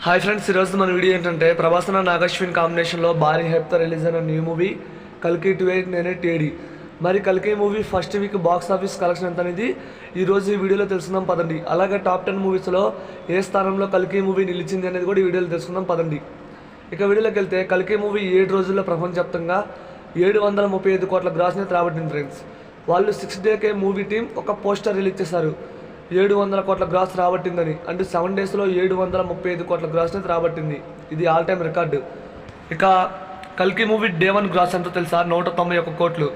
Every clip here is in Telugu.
హాయ్ ఫ్రెండ్స్, ఈరోజు మన వీడియో ఏంటంటే ప్రభాసన నాగశ్విన్ కాంబినేషన్లో భారీ హైప్తో రిలీజ్ అయిన న్యూ మూవీ కల్కి 28 నేనే టేడి. మరి కల్కి movie first week box office collection ఎంత అనేది ఈరోజు ఈ వీడియోలో తెలుసుకుందాం పదండి. అలాగే టాప్ 10 మూవీస్లో ఏ స్థానంలో కల్కి మూవీ నిలిచింది అనేది కూడా ఈ వీడియోలో తెలుసుకుందాం పదండి. ఇక వీడియోలోకి వెళ్తే కల్కి మూవీ 7 రోజుల్లో ప్రపంచవ్యాప్తంగా 735 కోట్ల గ్రాస్ని రాబట్టింది ఫ్రెండ్స్. వాళ్ళు 6 డేకే మూవీ టీం ఒక పోస్టర్ రిలీజ్ చేశారు. 700 కోట్ల గ్రాస్ రాబట్టిందని, అంటే 7 డేస్లో 735 కోట్ల గ్రాస్ని రాబట్టింది. ఇది ఆల్ టైమ్ రికార్డు. ఇక కల్కి మూవీ డే 1 గ్రాస్ ఎంతో తెలుసా? 191 కోట్లు.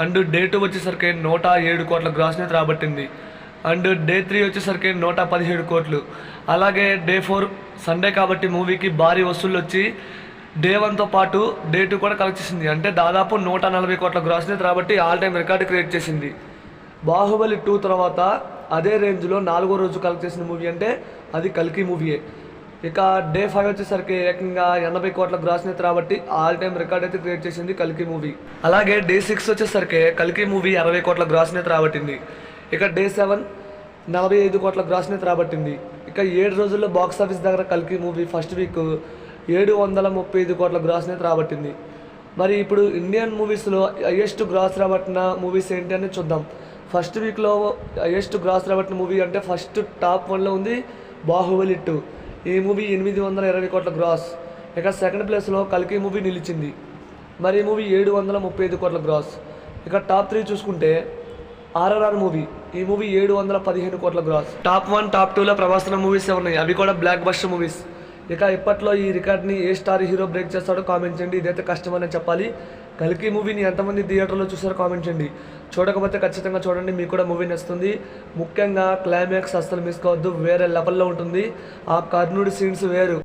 అండ్ డే 2 వచ్చేసరికి 107 కోట్ల గ్రాస్ని రాబట్టింది. అండ్ డే 3 వచ్చేసరికి 117 కోట్లు. అలాగే డే 4 సండే కాబట్టి మూవీకి భారీ వసూళ్ళు వచ్చి డే 1తో పాటు డే 2 కూడా కలెక్ట్ చేసింది. అంటే దాదాపు 140 కోట్ల గ్రాస్ని రాబట్టి ఆల్ టైమ్ రికార్డు క్రియేట్ చేసింది. బాహుబలి 2 తర్వాత అదే రేంజ్లో 4వ రోజు కలెక్ట్ చేసిన మూవీ అంటే అది కల్కి మూవీయే. ఇక డే 5 వచ్చేసరికి ఏకంగా 80 కోట్ల గ్రాస్ని రాబట్టి ఆల్ టైమ్ రికార్డ్ అయితే క్రియేట్ చేసింది కల్కి మూవీ. అలాగే డే 6 వచ్చేసరికి కల్కి మూవీ 60 కోట్ల గ్రాస్ని రాబట్టింది. ఇక డే 7 45 కోట్ల గ్రాస్ని రాబట్టింది. ఇక 7 రోజుల్లో బాక్స్ ఆఫీస్ దగ్గర కల్కి మూవీ ఫస్ట్ వీక్ 735 కోట్ల గ్రాస్ని రాబట్టింది. మరి ఇప్పుడు ఇండియన్ మూవీస్లో హైయెస్ట్ గ్రాస్ రాబట్టిన మూవీస్ ఏంటి అని చూద్దాం. ఫస్ట్ వీక్లో హైయెస్ట్ గ్రాస్ రాబట్టిన మూవీ అంటే ఫస్ట్ టాప్ 1లో ఉంది బాహుబలి 2. ఈ మూవీ 820 కోట్ల గ్రాస్. ఇక సెకండ్ ప్లేస్లో కల్కి మూవీ నిలిచింది. మరి ఈ మూవీ 735 కోట్ల గ్రాస్. ఇక టాప్ 3 చూసుకుంటే ఆర్ఆర్ఆర్ మూవీ. ఈ మూవీ 715 కోట్ల గ్రాస్. టాప్ 1 టాప్ 2లో ప్రభాసన మూవీస్ ఉన్నాయి, అవి కూడా బ్లాక్ బస్టర్ మూవీస్. ఇక ఇప్పట్లో ఈ రికార్డ్ని ఏ స్టార్ హీరో బ్రేక్ చేస్తాడో కామెంట్ చేయండి. ఇదైతే కష్టమని చెప్పాలి. కల్కి మూవీని ఎంతమంది థియేటర్లో చూసారో కామెంట్ చేయండి. చూడకపోతే ఖచ్చితంగా చూడండి, మీకు కూడా మూవీ నచ్చుతుంది. ముఖ్యంగా క్లైమాక్స్ అస్సలు మిస్ కావద్దు, వేరే లెవెల్లో ఉంటుంది. ఆ కర్ణుడి సీన్స్ వేరు.